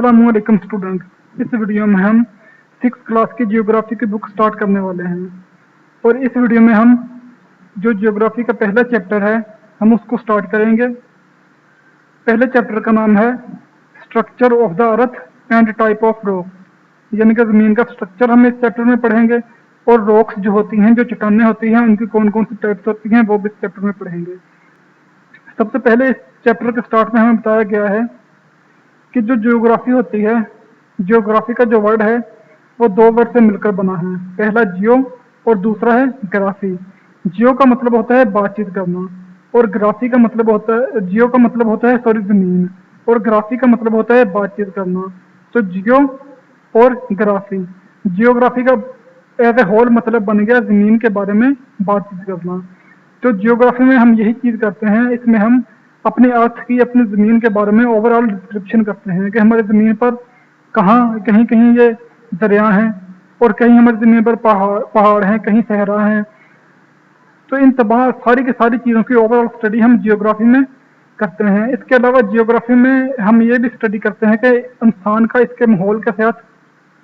अस्सलामुअलैकुम स्टूडेंट। इस वीडियो में हम 6th क्लास की जियोग्राफी की बुक स्टार्ट करने वाले हैं और इस वीडियो में हम जो जियोग्राफी का पहला चैप्टर है हम उसको स्टार्ट करेंगे। पहले चैप्टर का नाम है structure of the earth and type of rock, यानी कि ज़मीन का स्ट्रक्चर हम इस चैप्टर में पढ़ेंगे और रॉक्स जो होती हैं, जो चट्टानें होती हैं, उनकी कौन कौन सी टाइप्स होती हैं वो भी इस चैप्टर में पढ़ेंगे। सबसे पहले इस चैप्टर के स्टार्ट में हमें बताया गया है कि जो जियोग्राफी होती है, जियोग्राफी का जो वर्ड है वो दो वर्ड से मिलकर बना है। पहला जियो और दूसरा है ग्राफी। जियो का मतलब होता है बातचीत करना और ग्राफी का मतलब होता है, जियो का मतलब होता है ज़मीन और ग्राफी का मतलब होता है बातचीत करना। तो जियो और ग्राफी, जियोग्राफी का एज ए होल मतलब बन गया ज़मीन के बारे में बातचीत करना। तो जियोग्राफी में हम यही चीज़ करते हैं, इसमें हम अपने अर्थ की, अपनी ज़मीन के बारे में ओवरऑल डिस्क्रिप्शन करते हैं कि हमारी ज़मीन पर कहाँ कहीं कहीं ये दरिया हैं और कहीं हमारी ज़मीन पर पहाड़ हैं, कहीं सहरा हैं। तो इन तमाम सारी की सारी चीज़ों की ओवरऑल स्टडी हम जियोग्राफी में करते हैं। इसके अलावा जियोग्राफी में हम ये भी स्टडी करते हैं कि इंसान का इसके माहौल के साथ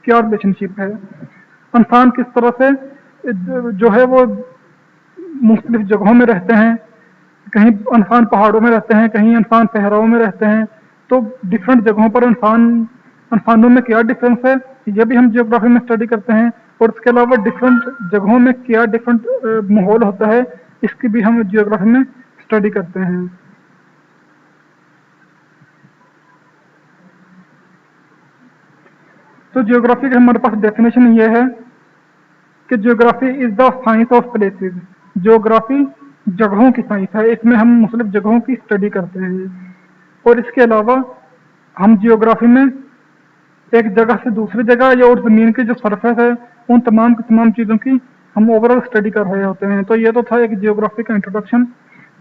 क्या रिलेशनशिप है। इंसान किस तरह से जो है वो मुख्तलिफ जगहों में रहते हैं, कहीं इंसान पहाड़ों में रहते हैं, कहीं इंसान सहराओं में रहते हैं। तो डिफरेंट जगहों पर इंसानों में क्या डिफरेंस है ये भी हम जियोग्राफी में स्टडी करते हैं और इसके अलावा डिफरेंट जगहों में क्या डिफरेंट माहौल होता है इसकी भी हम जियोग्राफी में स्टडी करते हैं। तो जियोग्राफी की हमारे पास डेफिनेशन ये है कि geography is the science of places. Geography जगहों की साइंस है, इसमें हम मुख्तलिफ जगहों की स्टडी करते हैं। और इसके अलावा हम जियोग्राफी में एक जगह से दूसरी जगह या और ज़मीन की जो सरफेस है उन तमाम की तमाम चीज़ों की हम ओवरऑल स्टडी कर रहे होते हैं। तो ये तो था एक जियोग्राफी का इंट्रोडक्शन।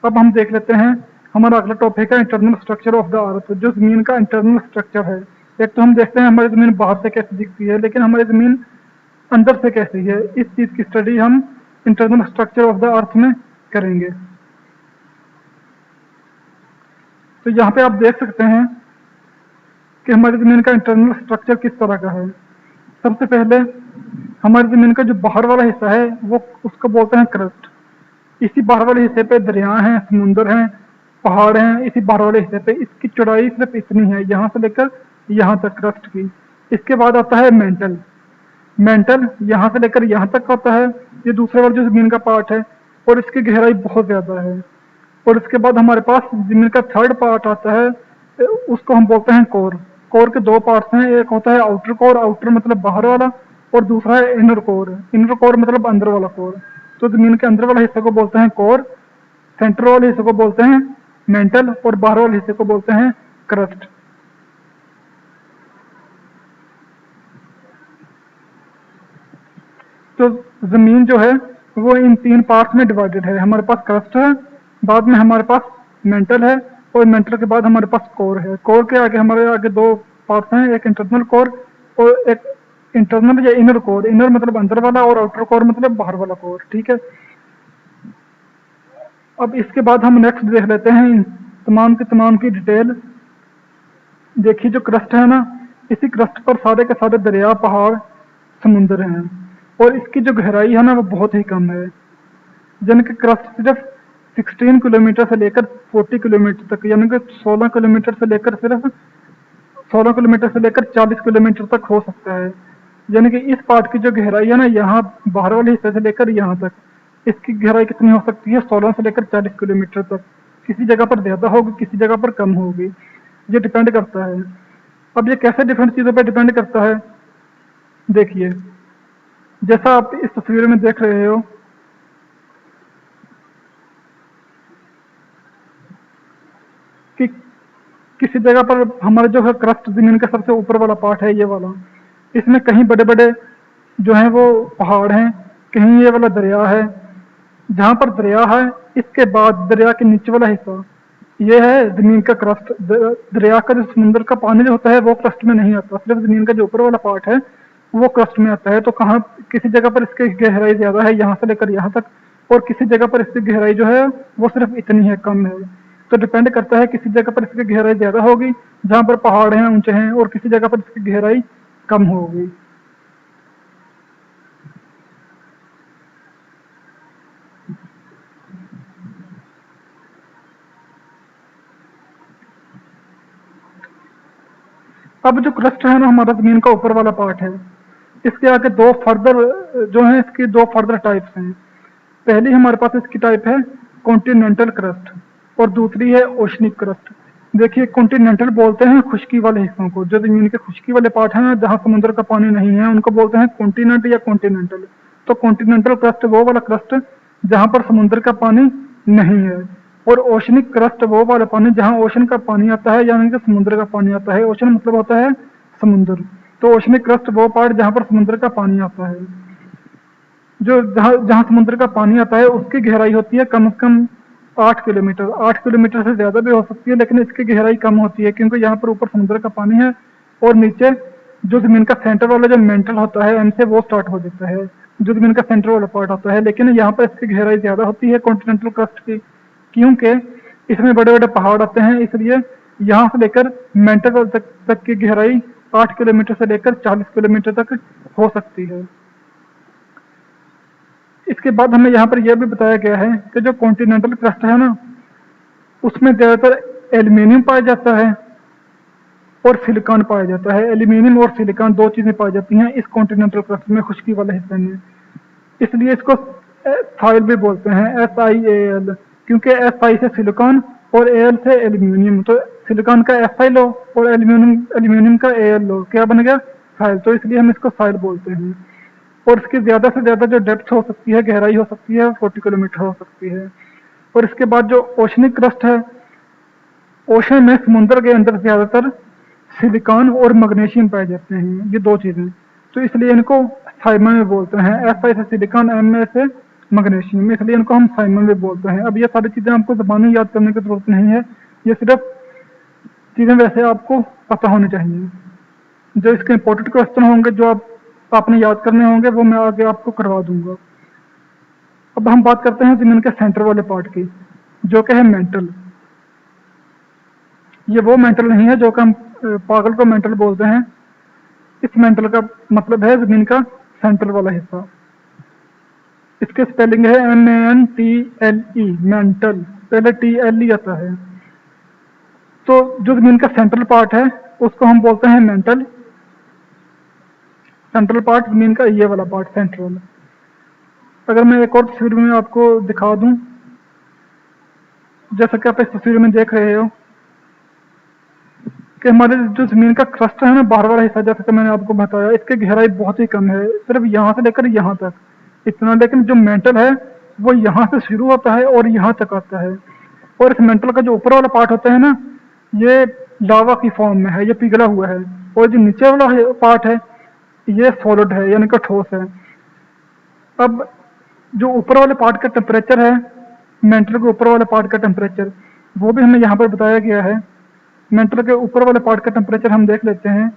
अब हम देख लेते हैं हमारा अगला टॉपिक है internal structure of the earth, जो ज़मीन का इंटरनल स्ट्रक्चर है। एक तो हम देखते हैं हमारी ज़मीन बाहर से कैसी दिखती है, लेकिन हमारी ज़मीन अंदर से कैसी है, इस चीज़ की स्टडी हम internal structure of the earth में करेंगे। तो यहाँ पे आप देख सकते हैं कि हमारी ज़मीन का इंटरनल स्ट्रक्चर किस तरह का है। सबसे पहले हमारी ज़मीन का जो बाहर वाला हिस्सा है वो उसको बोलते हैं क्रस्ट। इसी बाहर वाले हिस्से पे दरिया हैं, समुंदर हैं, पहाड़ हैं। इसी बाहर वाले हिस्से पे इसकी चौड़ाई सिर्फ इतनी है, यहाँ से लेकर यहाँ तक क्रस्ट की। इसके बाद आता है मेंटल। मेंटल यहाँ से लेकर यहाँ तक होता है, ये दूसरे वाले जो ज़मीन का पार्ट है और इसकी गहराई बहुत ज़्यादा है। और इसके बाद हमारे पास ज़मीन का थर्ड पार्ट आता है, उसको हम बोलते हैं कोर। कोर के दो पार्ट्स हैं, एक होता है आउटर कोर, आउटर मतलब बाहर वाला, और दूसरा है इनर कोर। इनर कोर मतलब अंदर वाला कोर। तो ज़मीन के अंदर वाले हिस्से को बोलते हैं कोर, सेंटर वाले हिस्से को बोलते हैं मेंटल और बाहर वाले हिस्से को बोलते हैं क्रस्ट। तो ज़मीन जो है वो इन तीन पार्ट्स में डिवाइडेड है। हमारे पास क्रस्ट है, बाद में हमारे पास मेंटल है और मेंटल के बाद हमारे पास कोर है। कोर के आगे हमारे आगे दो पार्ट्स हैं, एक इंटरनल कोर और एक इंटरनल या इनर कोर। इनर मतलब अंदर वाला और आउटर कोर मतलब बाहर वाला कोर। ठीक है, अब इसके बाद हम नेक्स्ट देख लेते हैं इन तमाम की डिटेल। देखिए जो क्रस्ट है ना, इसी क्रस्ट पर सारे के सारे दरिया, पहाड़, समुंदर हैं और इसकी जो गहराई है ना वो बहुत ही कम है। जिनकी क्रस्ट सिर्फ 16 किलोमीटर से लेकर 40 किलोमीटर तक, यानी कि 16 किलोमीटर से लेकर 40 किलोमीटर तक हो सकता है। यानी कि इस पार्ट की जो गहराई है ना, यहाँ बाहर वाले हिस्से से लेकर यहाँ तक, इसकी गहराई कितनी हो सकती है? 16 से लेकर 40 किलोमीटर तक। किसी जगह पर ज़्यादा होगी, किसी जगह पर कम होगी, ये डिपेंड करता है। अब ये कैसे डिफरेंट चीज़ों पर डिपेंड करता है, देखिए जैसा आप इस तस्वीर में देख रहे हो कि किसी जगह पर हमारा जो है क्रस्ट ज़मीन का सबसे ऊपर वाला पार्ट है ये वाला, इसमें कहीं बड़े बड़े जो हैं वो पहाड़ हैं, कहीं ये वाला दरिया है। जहाँ पर दरिया है इसके बाद दरिया के नीचे वाला हिस्सा ये है ज़मीन का क्रस्ट। दरिया का जो समुद्र का पानी जो होता है वो क्रस्ट में नहीं आता, सिर्फ ज़मीन का जो ऊपर वाला पार्ट है वो क्रस्ट में आता है। तो कहाँ किसी जगह पर इसकी गहराई ज़्यादा है यहाँ से लेकर यहाँ तक, और किसी जगह पर इसकी गहराई जो है वो सिर्फ इतनी है, कम है। तो डिपेंड करता है, किसी जगह पर इसकी गहराई ज़्यादा होगी जहाँ पर पहाड़ हैं ऊंचे हैं, और किसी जगह पर इसकी गहराई कम होगी। अब जो क्रस्ट है ना हमारा जमीन का ऊपर वाला पार्ट है, इसके आगे दो फर्दर जो है, इसकी दो फर्दर टाइप्स हैं। पहली हमारे पास इसकी टाइप है कॉन्टिनेंटल क्रस्ट और दूसरी है ओशनिक क्रस्ट। देखिए कॉन्टिनेंटल बोलते हैं खुश्की वाले हिस्सों को, जो जमीन के खुश्की वाले पार्ट है ना जहाँ समुद्र का पानी नहीं है उनको बोलते हैं कॉन्टिनेंट या कॉन्टिनेंटल। तो कॉन्टिनेंटल क्रस्ट वो वाला क्रस्ट जहाँ पर समुद्र का पानी नहीं है, और ओशनिक क्रस्ट वो वाला पानी जहाँ ओशन का पानी आता है, यानी कि समुद्र का पानी आता है। ओशन मतलब होता है समुद्र, तो ओशनिक क्रस्ट वो पार्ट जहाँ पर समुद्र का पानी आता है। जो जहाँ जहाँ समुद्र का पानी आता है उसकी गहराई होती है कम से कम 8 किलोमीटर। 8 किलोमीटर से ज्यादा भी हो सकती है, लेकिन इसकी गहराई कम होती है क्योंकि यहाँ पर ऊपर समुद्र का पानी है और नीचे जो जमीन का सेंटर वाला जो मेंटल होता है एम से वो स्टार्ट हो जाता है, जो जमीन का सेंटर वाला पार्ट होता है। लेकिन यहाँ पर इसकी गहराई ज्यादा होती है कॉन्टिनेंटल क्रस्ट की, क्योंकि इसमें बड़े बड़े पहाड़ आते हैं, इसलिए यहाँ से लेकर मेंटल तक की गहराई 8 किलोमीटर से लेकर 40 किलोमीटर तक हो सकती है। इसके बाद हमें यहाँ पर यह भी बताया गया है कि जो कॉन्टिनेंटल क्रस्ट है ना उसमें ज्यादातर एल्यूमिनियम पाया जाता है और सिलिकॉन पाया जाता है। एल्यूमिनियम और सिलिकॉन दो चीजें पाई जाती हैं इस कॉन्टिनेंटल क्रस्ट में, खुश्की वाले हिस्से में, इसलिए इसको साइल भी बोलते हैं, SiAl, क्योंकि Si से सिलिकॉन और Al से एल्यूमिनियम, तो सिलिकॉन का Si लो और एल्यूमिनियम का Al लो, क्या बन गया साइल, तो इसलिए हम इसको साइल बोलते हैं। और इसकी ज्यादा से ज्यादा जो डेप्थ हो सकती है, गहराई हो सकती है 40 किलोमीटर हो सकती है। और इसके बाद जो ओशनिक क्रस्ट है, ओशन में समुद्र के अंदर ज्यादातर सिलिकॉन और मैग्नीशियम पाए जाते हैं, ये दो चीजें, तो इसलिए इनको साइमन में बोलते हैं। Si से सिलिकॉन, Ma से मैग्नीशियम, इसलिए इनको हम साइमन में बोलते हैं। अब ये सारी चीजें आपको जबानी याद करने की जरूरत नहीं है, ये सिर्फ चीजें वैसे आपको पता होनी चाहिए। जो इसके इंपॉर्टेंट क्वेश्चन होंगे जो आपने याद करने होंगे वो मैं आगे आपको करवा दूंगा। अब हम बात करते हैं जमीन के सेंटर वाले पार्ट की, जो कि है मेंटल। ये वो मेंटल नहीं है जो कि हम पागल को मेंटल बोलते हैं। इस मेंटल का मतलब है जमीन का सेंटर वाला हिस्सा। इसके स्पेलिंग है MANTLE, मेंटल, पहले TLE आता है। तो जो जमीन का सेंट्रल पार्ट है उसको हम बोलते हैं मेंटल। सेंट्रल पार्ट जमीन का ये वाला पार्ट सेंट्रल। अगर मैं एक और तस्वीर में आपको दिखा दूं, जैसा कि आप इस तस्वीर में देख रहे हो कि हमारे जो जमीन का क्रस्ट है ना, बाहर वाला हिस्सा, जैसा कि मैंने आपको बताया, इसकी गहराई बहुत ही कम है, सिर्फ यहाँ से लेकर यहाँ तक इतना। लेकिन जो मेंटल है वो यहाँ से शुरू होता है और यहाँ तक आता है। और इस मेंटल का जो ऊपर वाला पार्ट होता है ना, ये लावा की फॉर्म में है, ये पिघला हुआ है। और जो नीचे वाला पार्ट है ये सॉलिड है, यानी कि ठोस है। अब जो ऊपर वाले पार्ट का टेम्परेचर है, मेंटल के ऊपर वाले पार्ट का टेम्परेचर, वो भी हमें यहाँ पर बताया गया है। मेंटल के ऊपर वाले पार्ट का टेम्परेचर हम देख लेते हैं।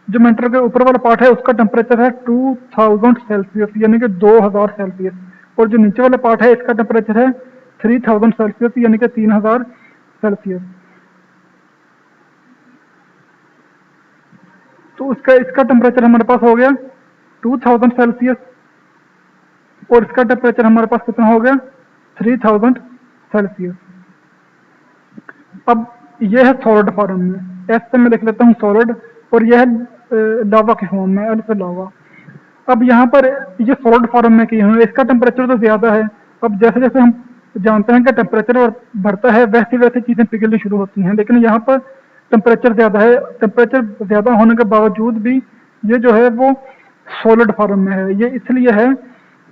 जो मेंटल के ऊपर वाला पार्ट है उसका टेम्परेचर है 2000 सेल्सियस, यानी कि 2000 सेल्सियस। और जो नीचे वाला पार्ट है इसका टेम्परेचर है 3000 सेल्सियस, यानी कि 3000 सेल्सियस। तो इसका टेम्परेचर हमारे पास हो गया 2000 सेल्सियस, और इसका टेम्परेचर हमारे पास कितना हो गया 3000 सेल्सियस। अब यह है सॉलिड फॉर्म में, एस से मैं लिख लेता हूँ सॉलिड, और यह है लावा के फॉर्म में, एल से लावा। अब यहाँ पर ये सॉलिड फॉर्म में किए हुए, इसका टेम्परेचर तो ज्यादा है। अब जैसे जैसे हम जानते हैं कि टेम्परेचर बढ़ता है वैसे वैसे चीजें पिघलनी शुरू होती हैं, लेकिन यहाँ पर टेम्परेचर ज्यादा है। टेम्परेचर ज्यादा होने के बावजूद भी ये जो है वो सॉलिड फॉर्म में है। ये इसलिए है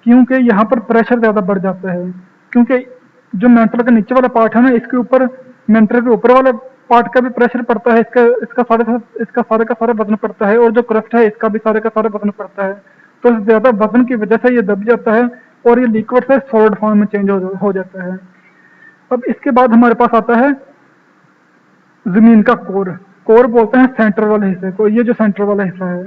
क्योंकि यहाँ पर प्रेशर ज्यादा बढ़ जाता है, क्योंकि जो मेंटल का नीचे वाला पार्ट है ना, इसके ऊपर मेंटल के ऊपर वाले पार्ट का भी प्रेशर पड़ता है, इसका सारे का सारा वजन पड़ता है, और जो क्रस्ट है इसका भी सारे का सारा वजन पड़ता है। तो ज्यादा वजन की वजह से ये दब जाता है और ये लिक्विड से सॉलिड फॉर्म में चेंज हो जाता है। अब इसके बाद हमारे पास आता है जमीन का कोर। कोर बोलते हैं सेंटर वाले हिस्से को, ये जो सेंटर वाला हिस्सा है।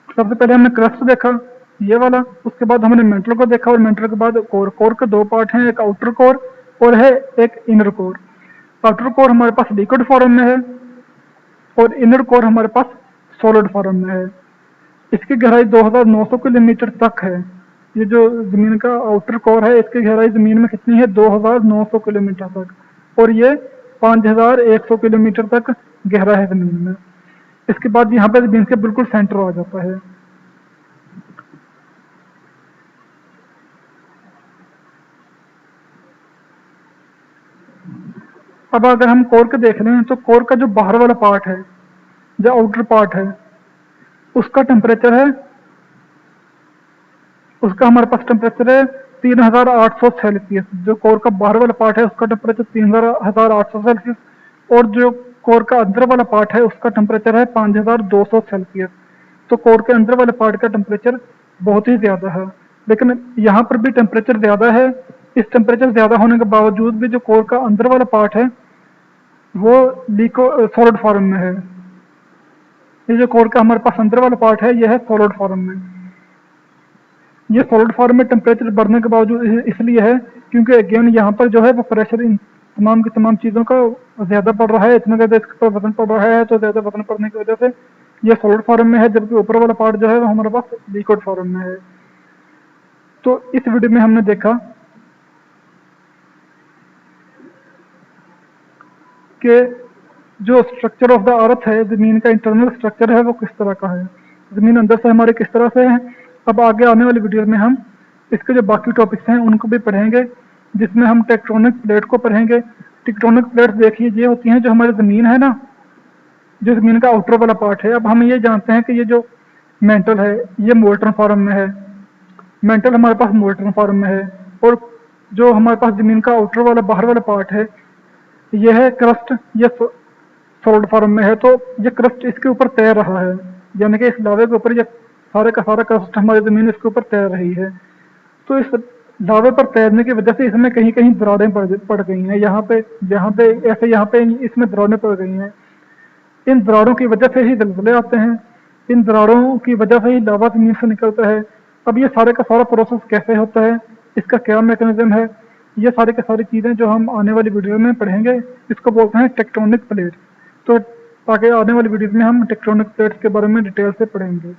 सबसे पहले हमने क्रस्ट देखा ये वाला, उसके बाद हमने मेंटल को देखा, और मेंटल के बाद कोर। कोर के दो पार्ट हैं, एक आउटर कोर और है एक इनर कोर। आउटर कोर हमारे पास लिक्विड फॉर्म में है और इनर कोर हमारे पास सॉलिड फॉर्म में है। इसकी गहराई 2900 किलोमीटर तक है। ये जो जमीन का आउटर कोर है, इसकी गहराई जमीन में कितनी है? 2900 किलोमीटर तक, और ये 5100 किलोमीटर तक गहरा है जमीन में। इसके बाद यहाँ पे जमीन के बिल्कुल सेंटर आ जाता है। अब अगर हम कोर के देख रहे हैं तो कोर का जो बाहर वाला पार्ट है, जो आउटर पार्ट है, उसका टेम्परेचर है, उसका हमारे पास टेम्परेचर है 3800 सेल्सियस। जो कोर का बाहर वाला पार्ट है उसका टेम्परेचर 3800 सेल्सियस, और जो कोर का अंदर वाला पार्ट है उसका टेम्परेचर है 5200 सेल्सियस। तो कोर के अंदर वाले पार्ट का टेम्परेचर बहुत ही ज्यादा है, लेकिन यहाँ पर भी टेम्परेचर ज्यादा है। इस टेम्परेचर ज्यादा होने के बावजूद भी जो कोर का अंदर वाला पार्ट है वो सॉलिड फॉर्म में है। ये जो कोर का हमारे पास अंदर वाला पार्ट है, यह है सॉलिड फॉर्म में। ये सॉलिड फॉर्म में टेम्परेचर बढ़ने के बावजूद इसलिए है क्योंकि अगेन यहाँ पर जो है वो प्रेशर इन तमाम की तमाम चीज़ों का ज़्यादा पड़ रहा है, इतना ज़्यादा इसके ऊपर वजन पड़ रहा है, तो ज़्यादा वजन पड़ने की वजह से ये सॉलिड फॉर्म में है, जबकि ऊपर वाला पार्ट जो है वो हमारे पास लिक्विड फॉर्म में है। तो इस वीडियो में हमने देखा कि जो स्ट्रक्चर ऑफ द अर्थ है, जमीन का इंटरनल स्ट्रक्चर है, वो किस तरह का है, जमीन अंदर से हमारे किस तरह से है। अब आगे आने वाली वीडियो में हम इसके जो बाकी टॉपिक्स हैं उनको भी पढ़ेंगे, जिसमें हम टेक्टोनिक प्लेट को पढ़ेंगे। टेक्टोनिक प्लेट्स देखिए ये होती हैं जो हमारी ज़मीन है ना, जो ज़मीन का आउटर वाला पार्ट है। अब हम ये जानते हैं कि ये जो मेंटल है ये मोल्टन फॉर्म में है, मेंटल हमारे पास मोल्टन फॉर्म में है, और जो हमारे पास ज़मीन का आउटर वाला बाहर वाला पार्ट है ये है क्रस्ट, ये सॉलिड फॉर्म में है। तो ये क्रस्ट इसके ऊपर तैर रहा है, यानी कि इस लावे के ऊपर ये सारे का सारा क्रस्ट हमारी ज़मीन इसके ऊपर तैर रही है। तो इस लावे पर तैरने की वजह से इसमें कहीं कहीं दरारें पड़ गई हैं। यहाँ पे ऐसे यहाँ पे इसमें दरारें पड़ गई हैं। इन दरारों की वजह से ही ज़लज़ले आते हैं, इन दरारों की वजह से ही लावा ज़मीन से निकलता है। अब ये सारे का सारा प्रोसेस कैसे होता है, इसका क्या मैकेनिज्म है, ये सारी की सारी चीज़ें जो हम आने वाली वीडियो में पढ़ेंगे, इसको बोलते हैं टेक्टोनिक प्लेट्स। तो ताकि आने वाली वीडियो में हम टेक्टोनिक प्लेट्स के बारे में डिटेल से पढ़ेंगे।